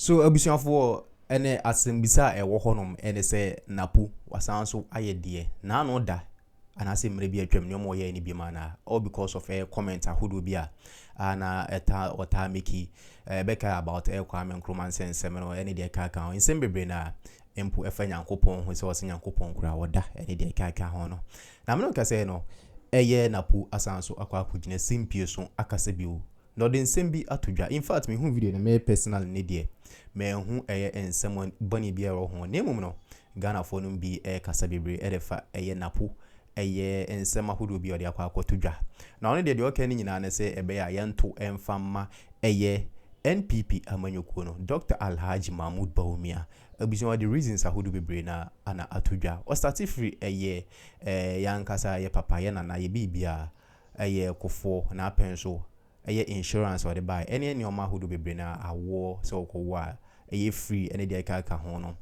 So abusuafo ene asembisa e wo honom ene se NAPO wasan so ayede na no da anase mre bi atwam ne mo ye ni bi mana all because of a comment ahodo bi a na eta ota meki beka about Kwame Nkrumah nsem no ene de ka kan nsem bebre na empu efa nyankopon ho se wose nyankopon kura woda ene de ka ho no na me no ka se no eye NAPO asan so akwa akugina simpie so akase bi o no de nsem bi atodwa in fact me hu video na me personal ne de me hu eye ensem bani bi ero ho ne mum no Ghana fo no bi kasa bebre edefa eye NAPO eye ensem ahodo bi ode akwa akotodwa na ono de oka ni nyina na se ebe ya yento emfamma eye NPP amanyoko no Dr. Alhaji Mahmoud Bawumia abusion the reasons ahodo bebre na ana atodwa o start free eye yankasa ye papa ye nana ye bibia eye kofo na penso eye insurance or the buy any oma ahodo bebre na awo se okowa eye free ene de ka ho no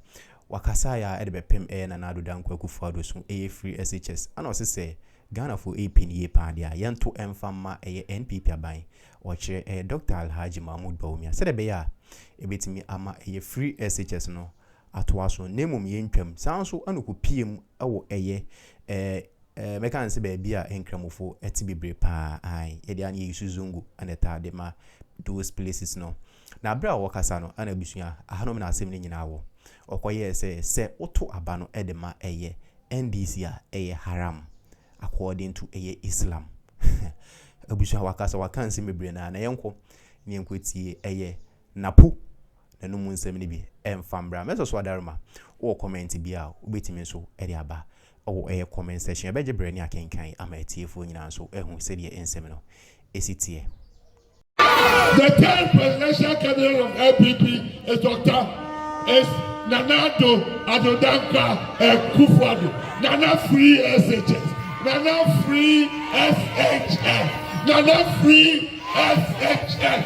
wakasa ya ede bepem na nado danko akufado so free SHS ana o se Ghana for AP ni pa dia yento emfama NPP aban o kire Dr. Alhaji Mahmoud Bawumia se de be ya ebetimi ama free SHS no atoaso nemum yentwam sanso anoko piem ewo meka nse be bia enkramofo etibebre pa ai ye dia na yisuzungu aneta de ma those places no na bra wakasa no ana busua ahanom na asem ni nyina wo okoye se oto aba no edema NDC haram according to Islam abusua wakasa wakanse mebre na yenko ne yenkotie NAPO na no mu nsem ni bi emfambra meso so adarma o comment bia obetimi so ede aba o comment section beje bre ni akenkan ama etiefo nyina so ehu se de ensem no esitie. The third presidential candidate of NPP is Dr. Nanado Adodanka Kufuado. Nana free SHS. Nana free SHS. Nana free SHS.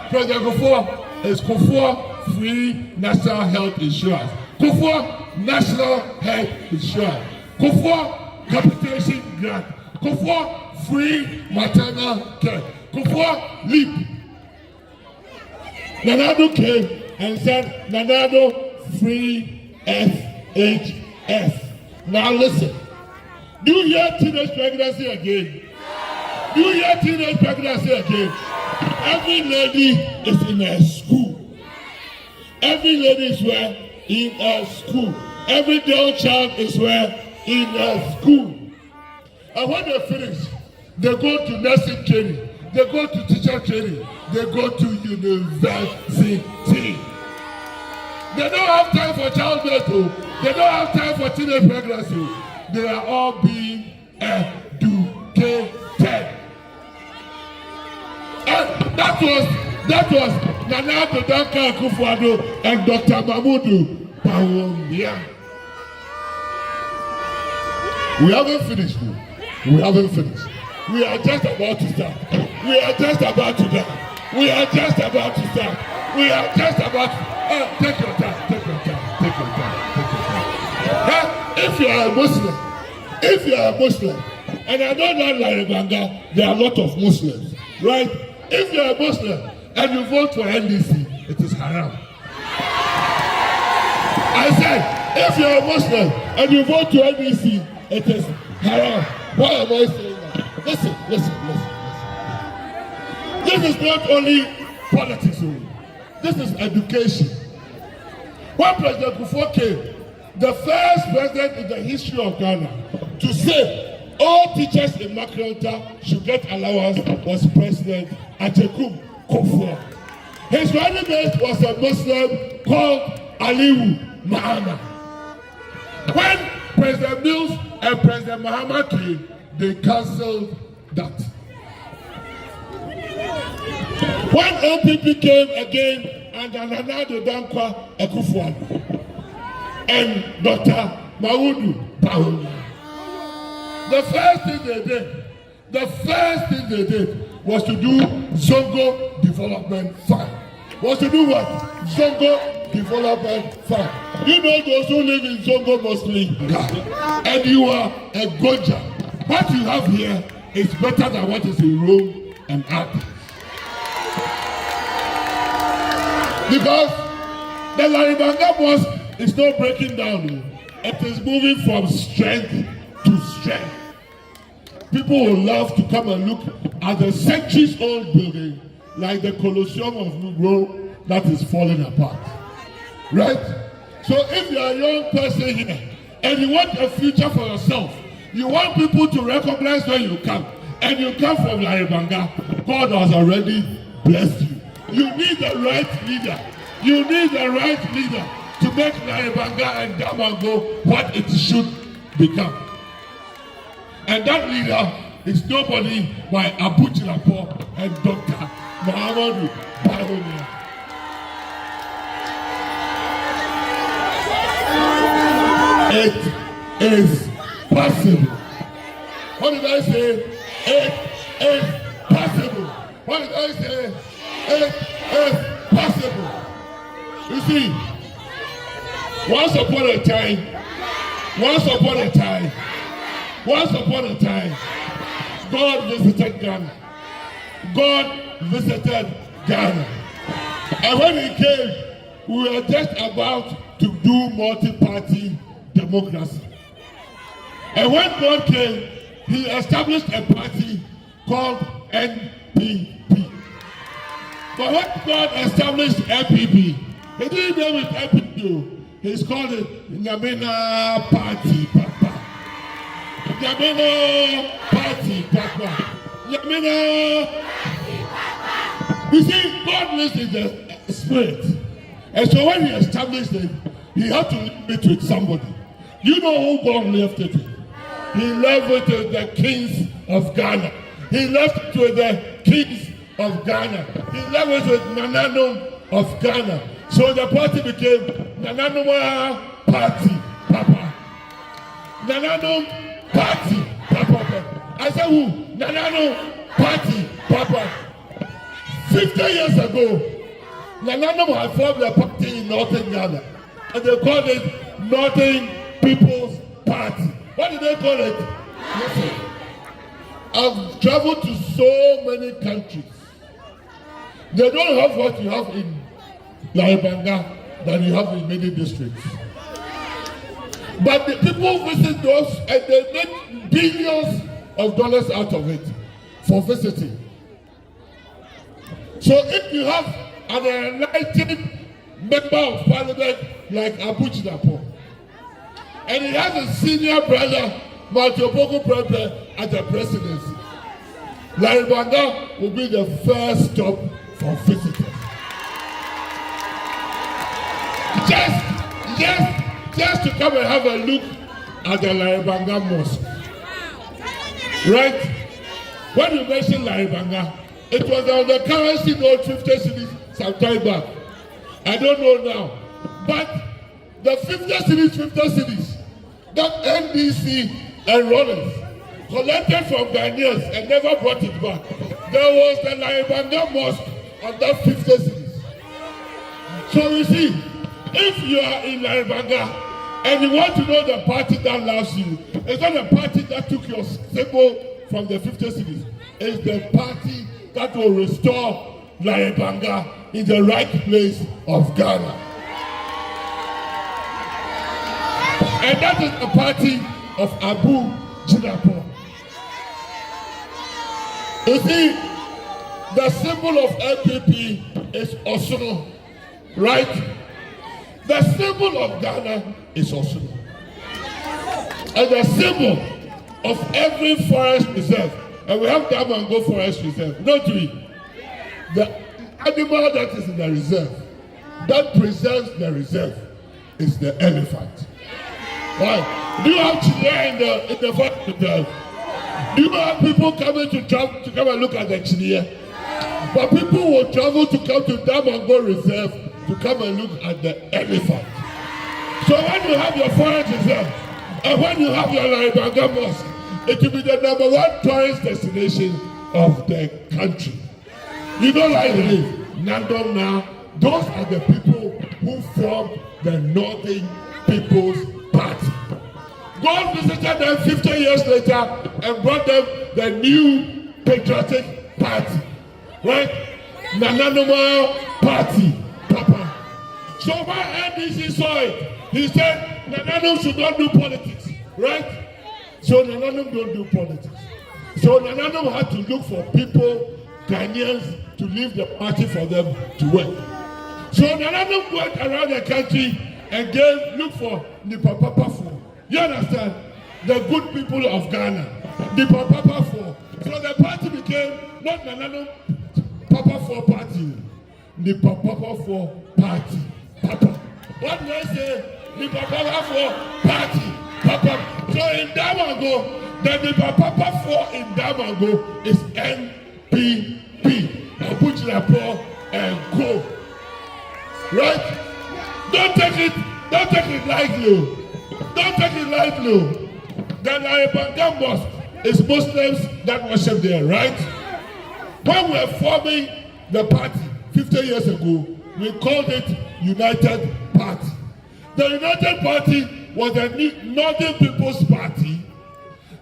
President Kufuor is Kufuor free national health insurance. Kufuor national health insurance. Kufuor capitation grant. Kufuor free maternal care. Kufuor leap. Nanado came and said, Nanado free SHS. Now listen. Do you hear teenage pregnancy again? Do you hear teenage pregnancy again? Every lady is in a school. Every lady is where? In a school. Every girl child is where? In a school. And when they finish, they go to nursing training. They go to teacher training. They go to university. They don't have time for childbirth. They don't have time for teenage pregnancy. They are all being educated. And that was Nana Adodanka Kufuado and Dr. Mahmoud Bawumia. We haven't finished. We haven't finished. We are just about to start. We are just about to start. We are just about to start. We are just about to take your time. Take your time. Take your time. Take your time. If you are a Muslim, and I don't know Laribanga, there are a lot of Muslims, right? If you are a Muslim and you vote for NDC, it is haram. I said, if you are a Muslim and you vote to NDC, it is haram. Why am I saying that? Listen. This is not only politics, this is education. When President Kufuor came, the first president in the history of Ghana to say all teachers in Makranta should get allowance was President Ajekum Kufuor. His running mate was a Muslim called Aliyu Mahama. When President Mills and President Mahama came, they cancelled that. When NPP came again, and Nana Adodanka Kufuor and Dr. Mahmoud Bawumia, the first thing they did was to do Zongo Development Fund. Was to do what? Zongo Development Fund. You know those who live in Zongo mostly, and you are a Goja. What you have here is better than what is in Rome and Athens. Because the Laribanga Mosque is not breaking down. It is moving from strength to strength. People will love to come and look at the centuries-old building like the Colosseum of Rome that is falling apart. Right? So if you are a young person here and you want a future for yourself, you want people to recognize where you come, and you come from Laribanga, God has already blessed you. You need the right leader. You need the right leader to make Laribanga and Damango what it should become. And that leader is nobody but Abu Jirapo and Dr. Muhammadu Bahonia. It is possible. What did I say? It is possible. What did I say? It is possible. You see, once upon a time, God visited Ghana. And when he came, we were just about to do multi-party democracy. And when God came, he established a party called NPP. But when God established NPP, he didn't name it NPP. He's called it Nyamena Party Papa. Nyamena Party Papa. Nyamena. You see, God lives in the spirit. And so when he established it, he had to leave it with somebody. You know who God left it with? He left it with the kings of Ghana. He left it with the kings of Ghana. He left it with Nananum of Ghana. So the party became Nananuma Party Papa. Nananum Party Papa. I said who? Nananum Party Papa. 50 years ago, Nananum had formed a party in Northern Ghana. And they called it Northern People's Party. What did they call it? Listen, I've traveled to so many countries. They don't have what you have in Laribanga that you have in many districts. But the people visit those and they make billions of dollars out of it for visiting. So if you have an enlightened member of parliament like Abu Jirapo, and he has a senior brother, Matoboko Prebe, at the presidency, Laribanga will be the first stop for visitors. Just to come and have a look at the Laribanga Mosque. Right? When you mention Laribanga, it was on the currency note 50 cedis some time back. I don't know now. But the 50 cedis that NDC and Rollins collected from Ghanaians and never brought it back. There was the Laribanga Mosque on that 50 cedis. So you see, if you are in Laribanga and you want to know the party that loves you, it's not the party that took your symbol from the 50 cedis. It's the party that will restore Laribanga in the right place of Ghana. And that is the party of Abu Jirapo. You see, the symbol of NPP is Osuno, right? The symbol of Ghana is Osuno. And the symbol of every forest reserve, and we have Damango Forest Reserve, don't we? The animal that is in the reserve, that preserves the reserve, is the elephant. Why? Do you have children in the forest reserve? Do you have people coming to come and look at the children? But people will travel to come to Damango Reserve to come and look at the elephant. So when you have your forest reserve, and when you have your Laribanga Mosque, it will be the #1 tourist destination of the country. You know, like Nandom now, those are the people who formed the Northern People's Party. God visited them 50 years later and brought them the new patriotic party. Right? Nananoma Party. Papa. So when NDC saw it, he said, Nananum should not do politics, right? So Nananum don't do politics. So Nananum had to look for people, Ghanaians, to leave the party for them to work. So Nananum went around the country and look for the Papa for. You understand? The good people of Ghana. The Papa for. So the party became not Nananum Papa for party. The Papa for party. Papa. What do I say? The Papa for party. Papa. So in Damago, then the Papa for in Damago is NPP. Abuja Rapport and go. Right? Don't take it lightly. Don't take it lightly. The Laibangam Mosque is Muslims that worship there, right? When we were forming the party 50 years ago, we called it United Party. The United Party was the Northern People's Party,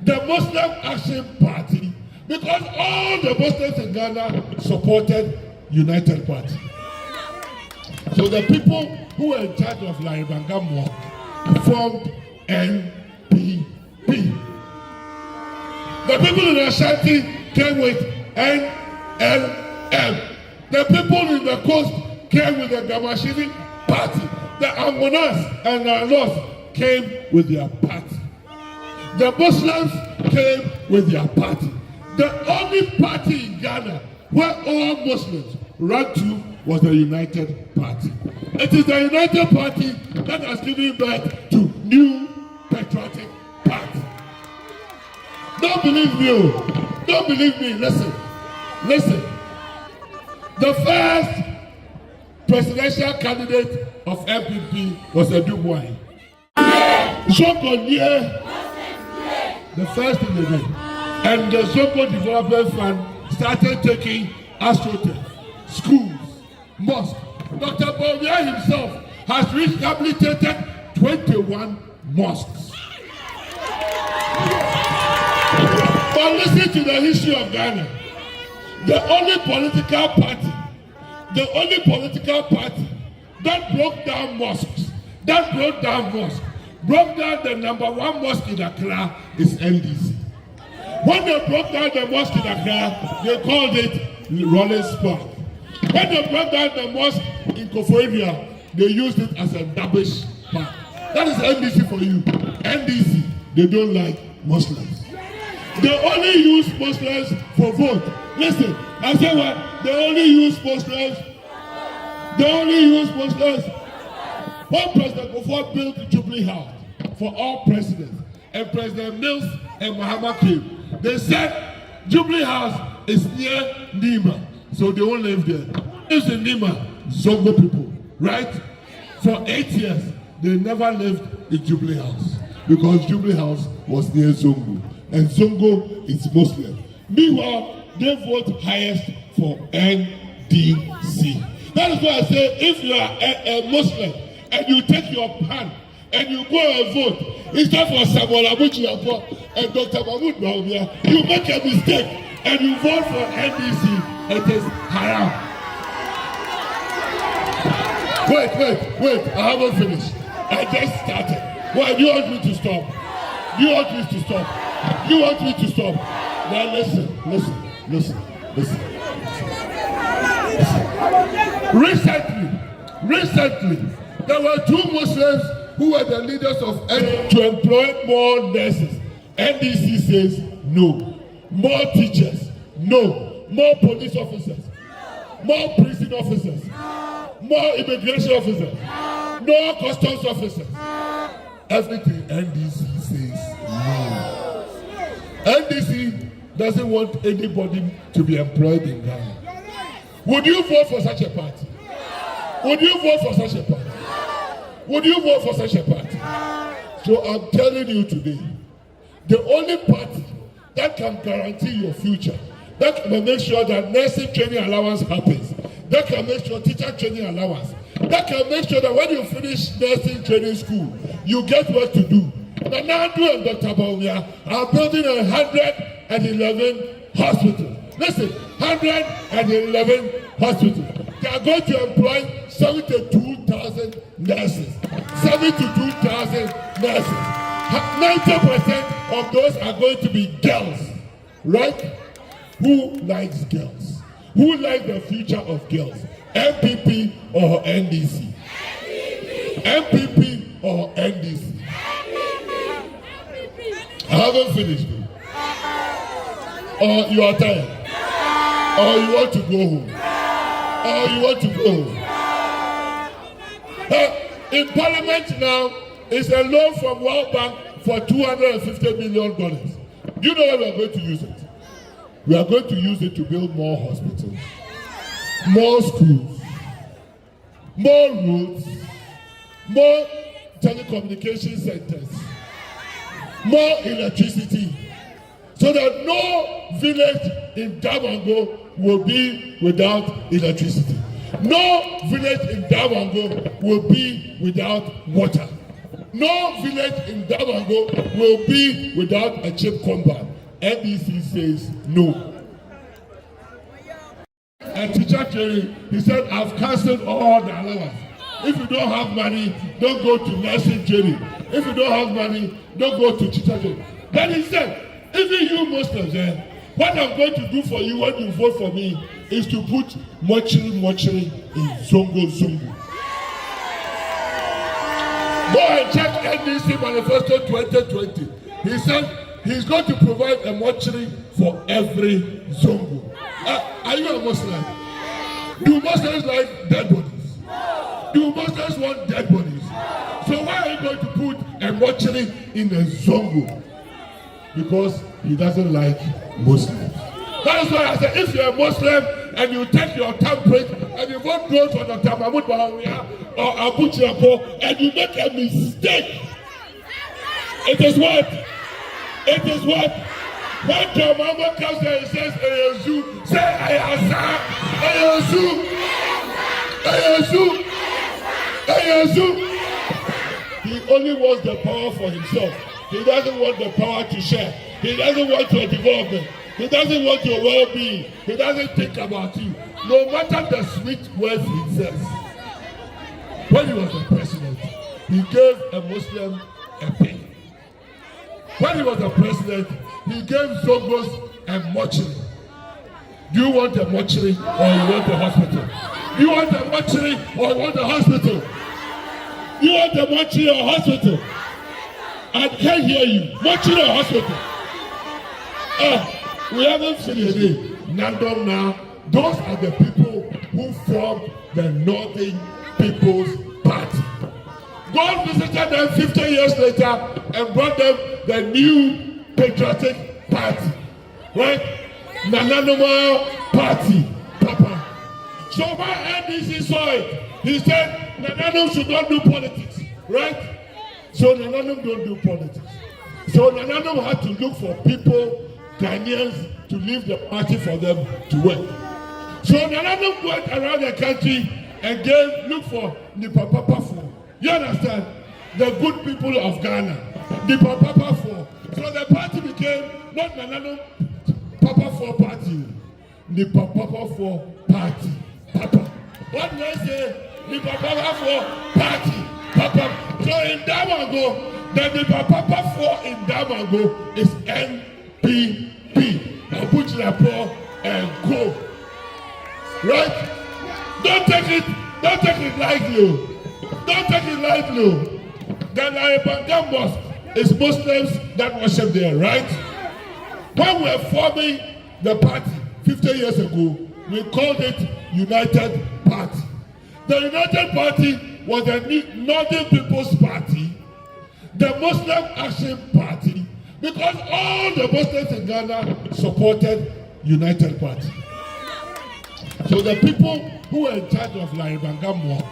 the Muslim Action Party, because all the Muslims in Ghana supported United Party. So the people who were in charge of Laibangam formed NPP. The people in Ashanti came with NLM. The people in the coast came with the Gamashiri party. The Angonas and Nanos came with their party. The Muslims came with their party. The only party in Ghana where all Muslims ran to was the United Party. It is the United Party that has given birth to New Patriotic Party. Don't believe me. Don't believe me. Listen. The first presidential candidate of NPP was a Dubois. Zonko, the first in the day. And the Zonko Development Fund started taking astroturf, schools, mosques. Dr. Bovia himself has rehabilitated 21 mosques. But listen to the history of Ghana. The only political party that broke down mosques, broke down the number one mosque in Accra is NDC. When they broke down the mosque in Accra, they called it Rollins Park. When they broke down the mosque in Koforidua, they used it as a Dabish park. That is NDC for you. NDC, they don't like Muslims. They only use Muslims for vote. Listen, I say what? They only use Muslims. When President Kufuor built the Jubilee House for all presidents, and President Mills and Mahama came, they said Jubilee House is near Nima, so they won't live there. It's in Nima, Zongo people, right? For 8 years, they never lived in Jubilee House because Jubilee House was near Zongo, and Zongo is Muslim. Meanwhile, they vote highest for NDC. That is why I say, if you are a Muslim and you take your pen and you go and vote, instead for Samuel Abuchi and Dr. Mahmoud Bawumia, you make a mistake and you vote for NDC, it is haram. Wait, I haven't finished. I just started. Why do you want me to stop? Now listen. Recently, there were two Muslims who were the leaders of NDC to employ more nurses. NDC says no. More teachers, no. More police officers, more prison officers, more immigration officers, no customs officers. Everything NDC says no. NDC doesn't want anybody to be employed in Ghana. Would you vote for such a party? So I'm telling you today, the only party that can guarantee your future, that can make sure that nursing training allowance happens, that can make sure teacher training allowance, that can make sure that when you finish nursing training school, you get work to do. Nanadu and Dr. Bawumia are building 111 hospitals. Listen, 111 hospitals. They are going to employ 72,000 nurses, 72,000 nurses. 90% of those are going to be girls, right? Who likes girls? Who likes the future of girls? NPP or NDC? NPP or NDC? I haven't finished. Or you are tired? Or you want to go home? Or you want to go home? In Parliament now, it's a loan from World Bank for $250 million. Do you know how we are going to use it? We are going to use it to build more hospitals, more schools, more roads, more telecommunication centers, more electricity, so that no village in Damango will be without electricity. No village in Damango will be without water. No village in Damango will be without a chip compound. NDC says no. And teacher Kerry, he said, I've cancelled all the allowance. If you don't have money, don't go to nursing training. If you don't have money, don't go to teacher training. Then he said, even you Muslims, what I'm going to do for you when you vote for me is to put mortuary in Zongo. Go and check NDC Manifesto 2020. He said he's going to provide a mortuary for every Zongo. Are you a Muslim? Do Muslims like dead bodies? Do Muslims want dead bodies? So why are you going to put a mortuary in a Zongo? Because he doesn't like Muslims. That is why I said, if you're a Muslim and you take your template and you vote gold for Dr. Mahmoud Bawumia or Abu Chiapo and you make a mistake, it is what? It is what? When Dr. Mahmoud comes there and says, Ayazu, say Ayasa, Ayazu, Ayazu, Ayazu. He only wants the power for himself. He doesn't want the power to share. He doesn't want your development. He doesn't want your well-being. He doesn't think about you. No matter the sweet words he says. When he was the president, he gave a Muslim a pay. When he was the president, he gave Zongos a mortuary. Do you want a mortuary or you want a hospital? Do you want a mortuary or you want a hospital? Do you want a mortuary or a hospital? I can't hear you. Mortuary or hospital? We haven't finished it. Nandom now, those are the people who formed the Northern People's Party. God visited them 50 years later and brought them the new patriotic party. Right? Nananoma Party. Papa. So when NDC saw it, he said Nananum should not do politics. Right? So Nananum don't do politics. So Nananum had to look for people, Ghanaians, to leave the party for them to work. So Nananum went around the country and look for Nipa Papa for. You understand? The good people of Ghana. Nipa Papa for. So the party became not Nananum Papa for party. Nipa Papa for party. Papa. What did I say? Nipa Papa for party. Papa. So in Damango, the Nipa Papa for in Damango is NPP. Abu Chiapo and go. Right? Don't take it lightly. Don't take it lightly. The Naipangam Mosque is Muslims that worship there, right? When we were forming the party 50 years ago, we called it United Party. The United Party was the Northern People's Party, the Muslim Action Party, because all the Muslims in Ghana supported United Party. So the people who were in charge of Naipangam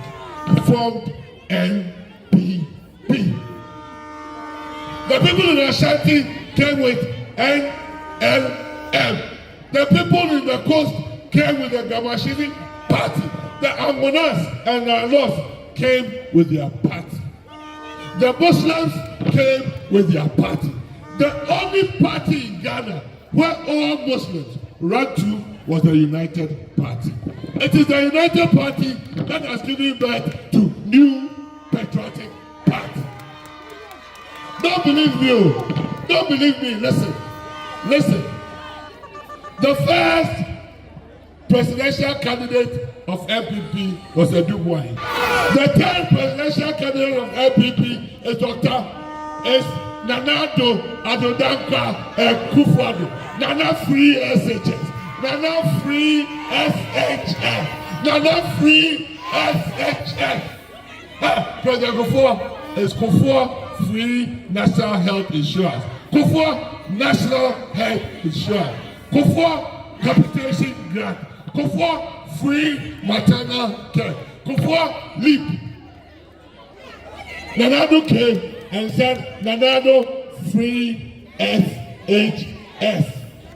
formed NPP. The people in Ashanti came with NLM. The people in the coast came with the Gamashini Party. The Amonas and the Alos came with their party. The Muslims came with their party. The only party in Ghana where all Muslims ran to was the United Party. It is the United Party that has given birth to New patriotic part. Don't believe me. Don't believe me. Listen. The first presidential candidate of NPP was a Dubois. The third presidential candidate of NPP is Nana Adodankwa Kufuor. Nana free SHS. Nana free SHS. Nana free SHS. President Kufuor is Kufuor free national health insurance. Kufuor national health insurance. Kufuor capitation grant. Kufuor free maternal care. Kufuor leap. Nanado came and said Nanado free SHS.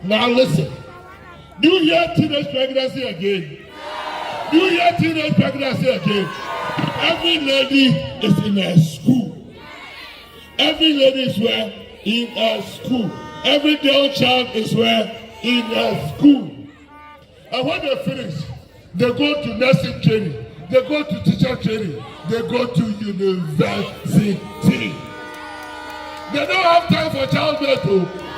Now listen. Do you hear teenage pregnancy again? Do you hear teenage pregnancy again? Every lady is in a school. Every lady is where? In a school. Every girl child is where? In a school. And when they finish, they go to nursing training, they go to teacher training, they go to university. They don't have time for childbirth.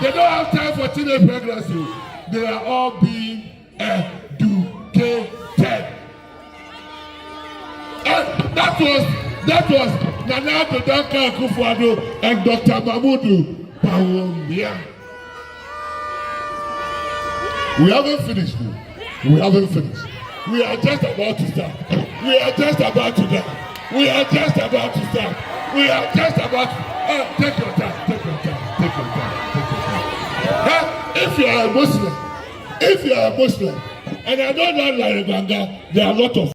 They don't have time for teenage pregnancy. They are all being educated. And that was Nana Adodankwa Kufuor and Dr. Mahmoud Bawumia. We haven't finished. We haven't finished. We are just about to start. We are just about to start. We are just about to start. We are just about to... take your time. Take your time. Take your time. Take your time. If you are a Muslim, and I don't know like Uganda, there are a lot of